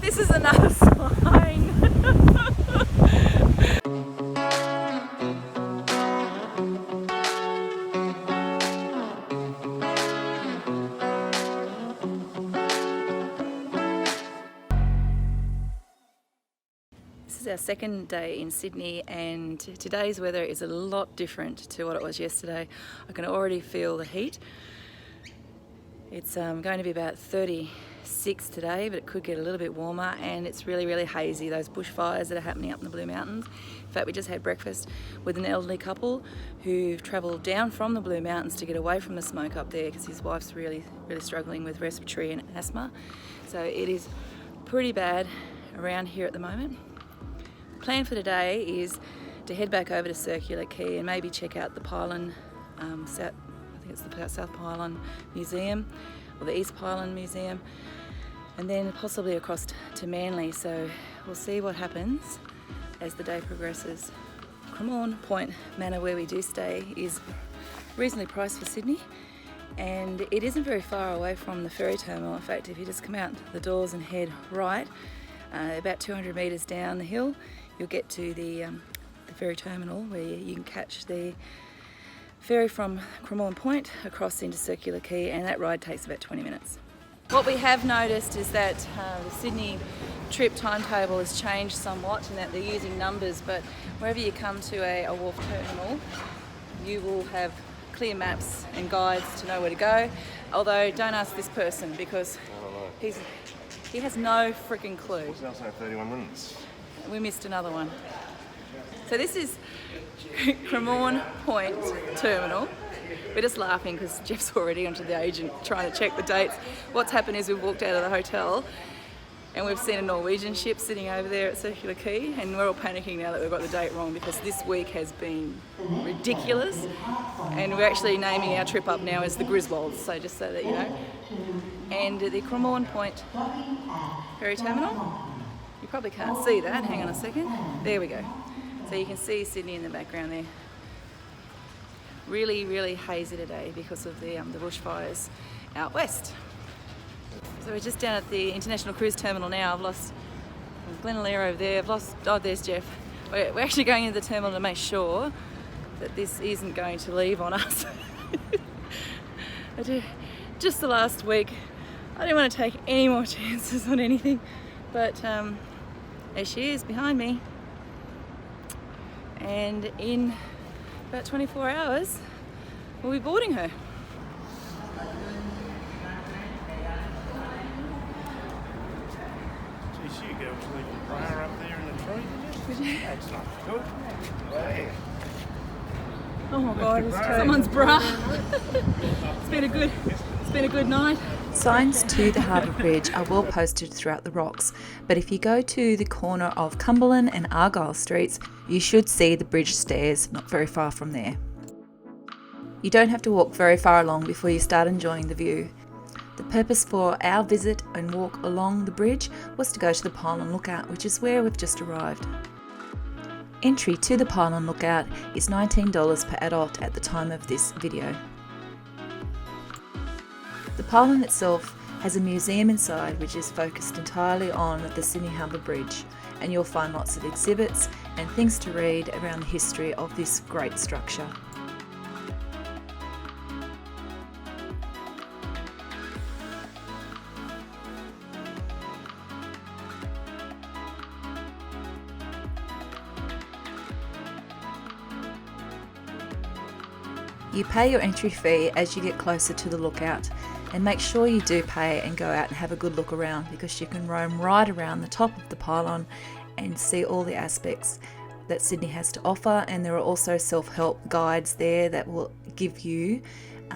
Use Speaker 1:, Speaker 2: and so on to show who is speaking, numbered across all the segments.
Speaker 1: This is another sign. This is our second day in Sydney, and today's weather is a lot different to what it was yesterday. I can already feel the heat. It's going to be about 36 today, but it could get a little bit warmer, and it's really, really hazy. Those bushfires that are happening up in the Blue Mountains. In fact, we just had breakfast with an elderly couple who've travelled down from the Blue Mountains to get away from the smoke up there because his wife's really, really struggling with respiratory and asthma. So it is pretty bad around here at the moment. The plan for today is to head back over to Circular Quay and maybe check out the Pylon, I think it's the South Pylon Museum or the East Pylon Museum, and then possibly across to Manly. So we'll see what happens as the day progresses. Cremorne Point Manor, where we do stay, is reasonably priced for Sydney, and it isn't very far away from the ferry terminal. In fact, if you just come out the doors and head right, about 200 metres down the hill, you'll get to the ferry terminal where you can catch the ferry from Cremorne Point across into Circular Quay, and that ride takes about 20 minutes. What we have noticed is that the Sydney trip timetable has changed somewhat in that they're using numbers, but wherever you come to a wharf terminal, you will have clear maps and guides to know where to go. Although don't ask this person because he has no freaking clue.
Speaker 2: It's now saying 31 minutes.
Speaker 1: We missed another one. So this is Cremorne Point Terminal. We're just laughing because Jeff's already onto the agent trying to check the dates. What's happened is we've walked out of the hotel and we've seen a Norwegian ship sitting over there at Circular Quay, and we're all panicking now that we've got the date wrong because this week has been ridiculous, and we're actually naming our trip up now as the Griswolds, so just so that you know. And the Cremorne Point ferry terminal, you probably can't see that, hang on a second, there we go. So you can see Sydney in the background there. Really, really hazy today because of the bushfires out west. So we're just down at the International Cruise Terminal now. I've lost Glenmore over there. Oh, there's Jeff. We're actually going into the terminal to make sure that this isn't going to leave on us. Just the last week, I didn't want to take any more chances on anything, but there she is behind me. And in about 24 hours, we'll be boarding her.
Speaker 2: Geez, you girls leave your bra up there in the tree, did you? That's not good. Hey.
Speaker 1: Oh my God, someone's bra. It's been a good night.
Speaker 3: Signs to the Harbour Bridge are well posted throughout the rocks, but if you go to the corner of Cumberland and Argyle Streets, you should see the bridge stairs not very far from there. You don't have to walk very far along before you start enjoying the view. The purpose for our visit and walk along the bridge was to go to the Pylon Lookout, which is where we've just arrived. Entry to the Pylon Lookout is $19 per adult at the time of this video. The pylon itself has a museum inside which is focused entirely on the Sydney Harbour Bridge, and you'll find lots of exhibits and things to read around the history of this great structure. You pay your entry fee as you get closer to the lookout, and make sure you do pay and go out and have a good look around, because you can roam right around the top of the pylon and see all the aspects that Sydney has to offer. And there are also self-help guides there that will give you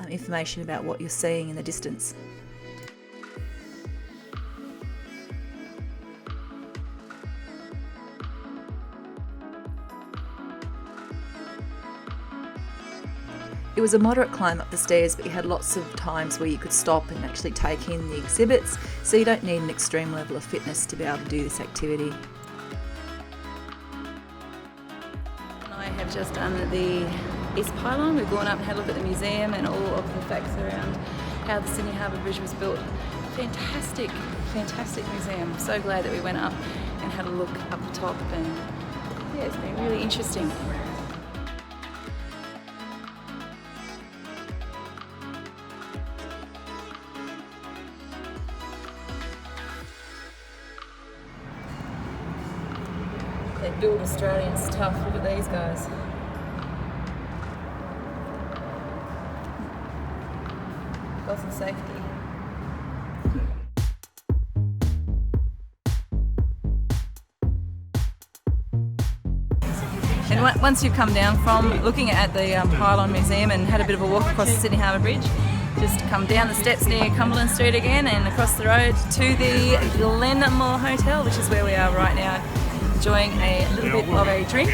Speaker 3: information about what you're seeing in the distance. It was a moderate climb up the stairs, but you had lots of times where you could stop and actually take in the exhibits, so you don't need an extreme level of fitness to be able to do this activity. I have just done the East Pylon. We've gone up and had a look at the museum and all of the facts around how the Sydney Harbour Bridge was built. Fantastic
Speaker 1: fantastic museum. I'm so glad that we went up and had a look up the top, and yeah, it's been really interesting. They build Australian stuff. Look at these guys. Health and safety. And once you've come down from looking at the Pylon Museum and had a bit of a walk across the Sydney Harbour Bridge, just come down the steps near Cumberland Street again and across the road to the Glenmore Hotel, which is where we are right now, enjoying a little bit of a drink.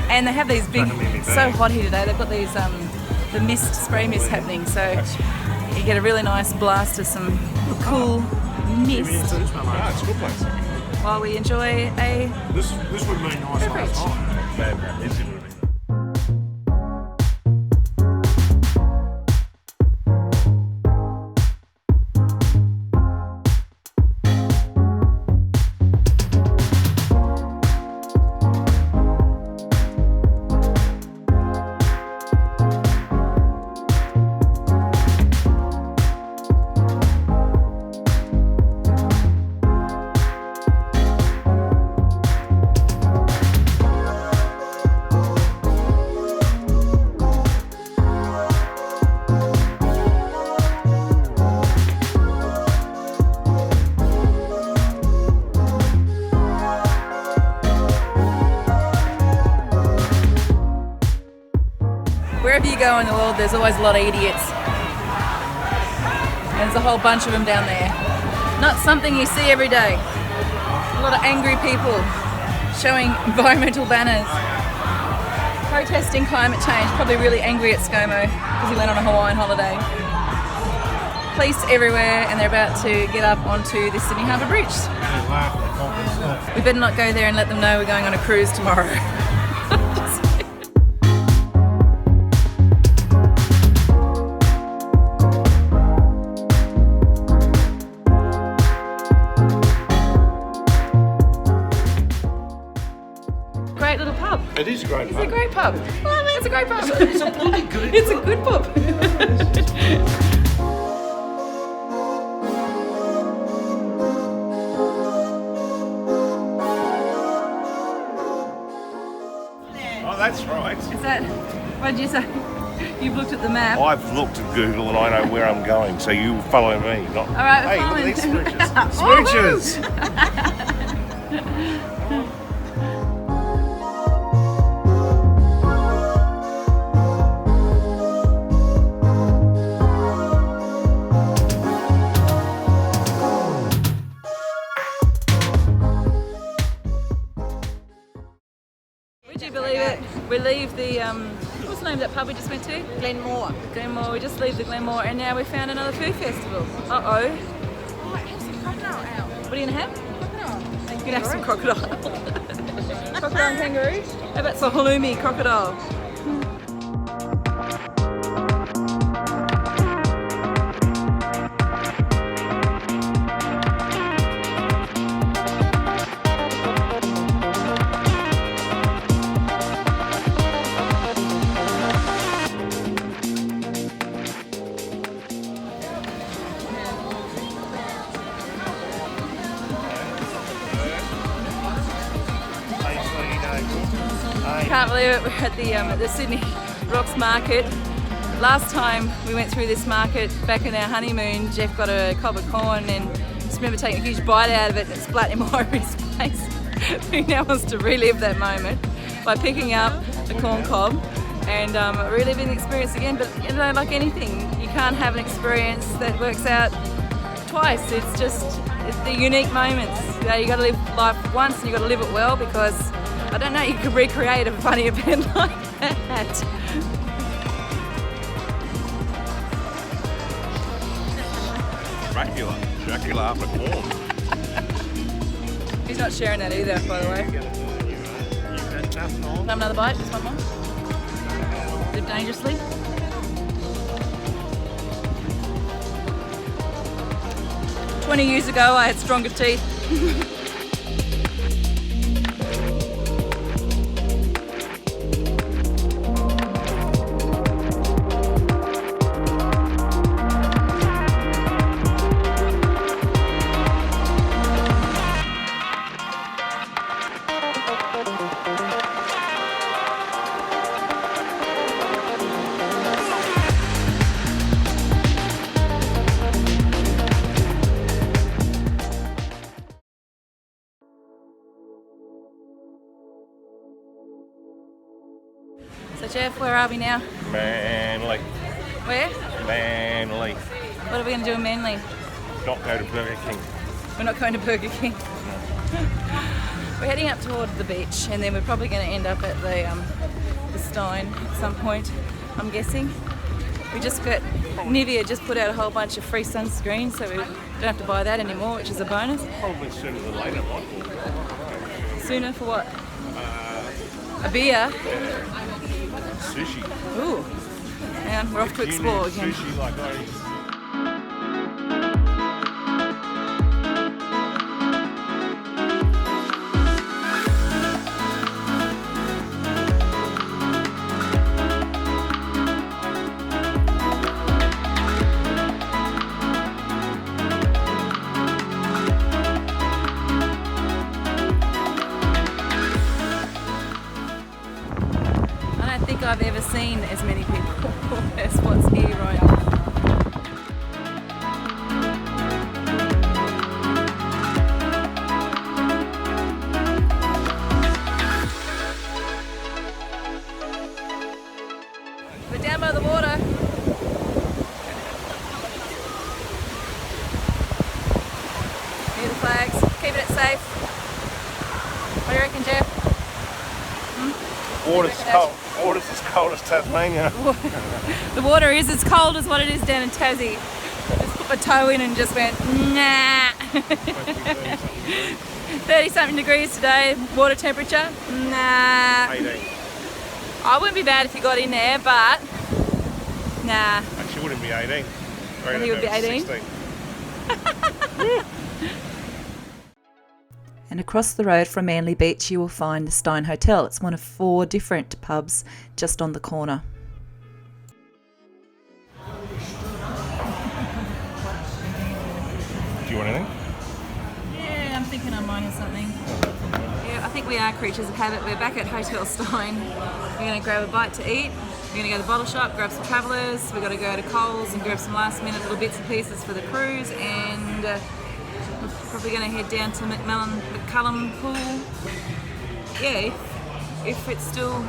Speaker 1: And they have these big, so hot here today, they've got these the spray mist happening, so you get a really nice blast of some cool mist.
Speaker 2: It's a good place.
Speaker 1: While we enjoy a...
Speaker 2: This would have been nice last night. It's good.
Speaker 1: Wherever you go in the world, there's always a lot of idiots. And there's a whole bunch of them down there. Not something you see every day. A lot of angry people showing environmental banners, protesting climate change, probably really angry at ScoMo because he went on a Hawaiian holiday. Police everywhere, and they're about to get up onto the Sydney Harbour Bridge. We better not go there and let them know we're going on a cruise tomorrow. Great little pub.
Speaker 2: It is a great pub.
Speaker 1: It's a great pub. It's a great pub.
Speaker 2: It's a bloody good
Speaker 1: It's a good pub.
Speaker 2: Oh, that's right.
Speaker 1: Is that, what did you say? You've looked at the map.
Speaker 2: I've looked at Google and I know where I'm going, so you follow me. Not,
Speaker 1: All right,
Speaker 2: hey,
Speaker 1: following.
Speaker 2: look at these smooches. Smooches!
Speaker 1: Would you believe it? We leave the, what's the name of that pub we just went to?
Speaker 4: Glenmore.
Speaker 1: Glenmore. We just leave the Glenmore, and now we found another food festival. Uh-oh.
Speaker 4: Oh, have some crocodile out.
Speaker 1: What are you going to have?
Speaker 4: Crocodile.
Speaker 1: You can have some crocodile. Crocodile and kangaroo? How about some halloumi crocodile? Can't believe it, we're at the Sydney Rocks Market. Last time we went through this market back in our honeymoon, Jeff got a cob of corn and just remember taking a huge bite out of it and it splat him all over his face. He now wants to relive that moment by picking up the corn cob and reliving the experience again. But you know, like anything, you can't have an experience that works out twice. It's the unique moments. You know, you got to live life once and you got to live it well, because I don't know, you could recreate a funny event like that.
Speaker 2: Dracula after corn.
Speaker 1: He's not sharing that either, by the way. Have another bite, just one more. Live dangerously. 20 years ago I had stronger teeth. So Jeff, where are we now?
Speaker 2: Manly.
Speaker 1: Where?
Speaker 2: Manly.
Speaker 1: What are we going to do in Manly?
Speaker 2: Not go to Burger King.
Speaker 1: We're not going to Burger King. We're heading up toward the beach, and then we're probably going to end up at the Stein at some point, I'm guessing. We just got, Nivea just put out a whole bunch of free sunscreen, so we don't have to buy that anymore, which is a bonus.
Speaker 2: Probably sooner than later, Michael.
Speaker 1: Sooner for what? A beer?
Speaker 2: Sushi.
Speaker 1: Ooh. And we're off to explore again.
Speaker 2: Sushi like I...
Speaker 1: I don't think I've ever seen as many people as what's here right now. We're down by the water. Near the flags, keeping it safe. What do you reckon, Jeff?
Speaker 2: Water's cold. Water's as cold as Tasmania.
Speaker 1: The water is as cold as what it is down in Tassie. Just put my toe in and just went, nah. 30 something degrees today, water temperature, nah.
Speaker 2: 18.
Speaker 1: I wouldn't be bad if you got in there, but nah.
Speaker 2: Actually, wouldn't be 18.
Speaker 1: think it would be 18.
Speaker 2: 16.
Speaker 3: And across the road from Manly Beach you will find the Stein Hotel. It's one of 4 different pubs just on the corner.
Speaker 2: Do you want anything?
Speaker 1: Yeah, I'm thinking I might have something. Yeah, I think we are creatures of habit. We're back at Hotel Stein. We're going to grab a bite to eat. We're going to go to the bottle shop, grab some travellers. We've got to go to Coles and grab some last minute little bits and pieces for the cruise, and we're probably going to head down to McCullum Pool. Yeah, if it's still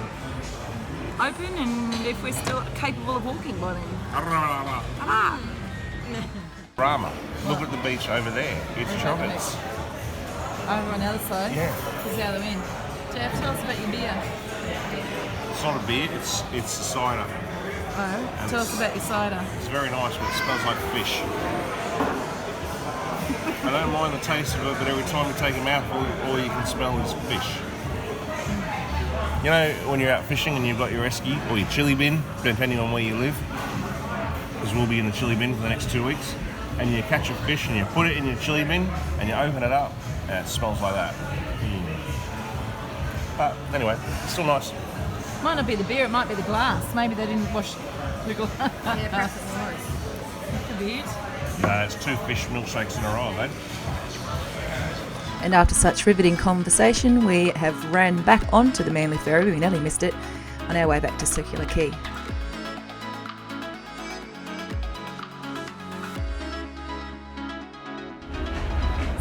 Speaker 1: open and if we're still capable of walking by then. Ah.
Speaker 2: Brahma. Look at the beach over there. It's chocolates.
Speaker 1: Over on the other side?
Speaker 2: Yeah.
Speaker 1: This is the other end. Jeff, tell us about your beer.
Speaker 2: It's not a beer, it's cider.
Speaker 1: Oh, tell us about your cider.
Speaker 2: It's very nice, but it smells like fish. I don't mind the taste of it, but every time you take a mouthful, all you can smell is fish. You know, when you're out fishing and you've got your esky or your chili bin, depending on where you live, because we'll be in the chili bin for the next 2 weeks, and you catch a fish and you put it in your chili bin and you open it up and it smells like that. But anyway, it's still nice.
Speaker 1: Might not be the beer, it might be the glass. Maybe they didn't wash the glass. Yeah, perhaps it was. Could be it.
Speaker 2: It's 2 fish milkshakes in a row, mate.
Speaker 3: And after such riveting conversation, we have ran back onto the Manly Ferry, we nearly missed it, on our way back to Circular Quay.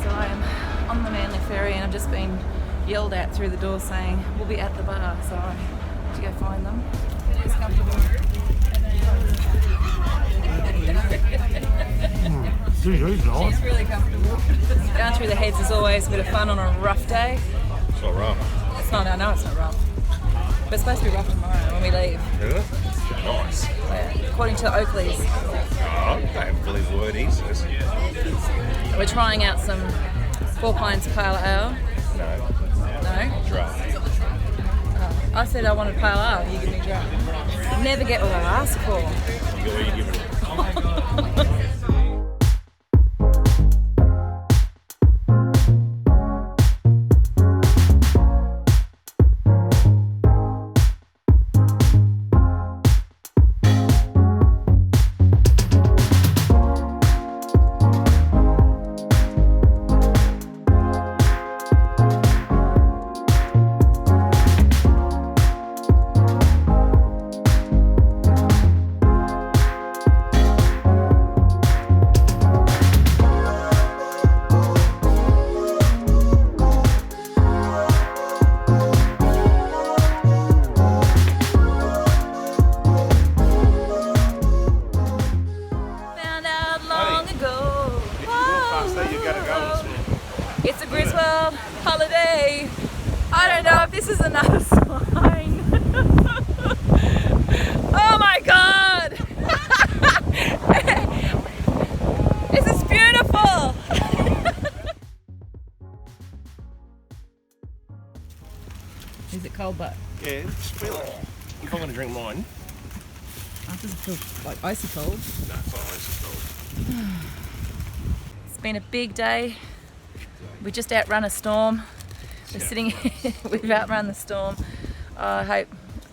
Speaker 1: So I am on the Manly Ferry and I've just been yelled at through the door saying, we'll be at the bar, so I have to go find them. It's comfortable. It's really comfortable. Down through the heads is always a bit of fun on a rough day.
Speaker 2: It's not rough.
Speaker 1: It's not, I know it's not rough. But it's supposed to be rough tomorrow when we leave.
Speaker 2: Is it? Nice.
Speaker 1: According to the Oakleys.
Speaker 2: Oh, don't believe the word he says.
Speaker 1: We're trying out some 4 pints pale ale.
Speaker 2: No.
Speaker 1: No?
Speaker 2: Draft.
Speaker 1: Oh, I said I wanted pale ale, you give me draft. Never get what I ask for.
Speaker 2: You get what you give it.
Speaker 1: It's a Griswold holiday. I don't know if this is another sign. Oh my God! This is beautiful. Is it cold, but?
Speaker 2: Yeah, it's feel it. If I'm going to drink mine.
Speaker 1: Does it feel like icy cold?
Speaker 2: No, it's not icy cold.
Speaker 1: It's been a big day. We just outrun a storm. We're sitting here, we've outrun the storm. I hope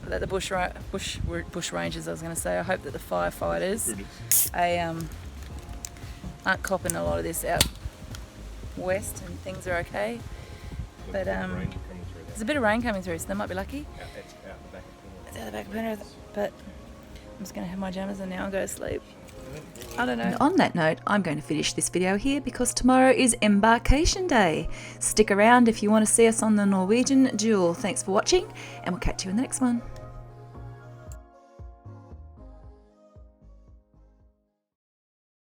Speaker 1: that the bush rangers, I was going to say, I hope that the firefighters aren't copping a lot of this out west and things are okay. But there's a bit of rain coming through, so they might be lucky. It's out the back of the but I'm just going to have my jammers on now and go to sleep. I don't know.
Speaker 3: And on that note, I'm going to finish this video here because tomorrow is embarkation day. Stick around if you want to see us on the Norwegian Jewel. Thanks for watching, and we'll catch you in the next one.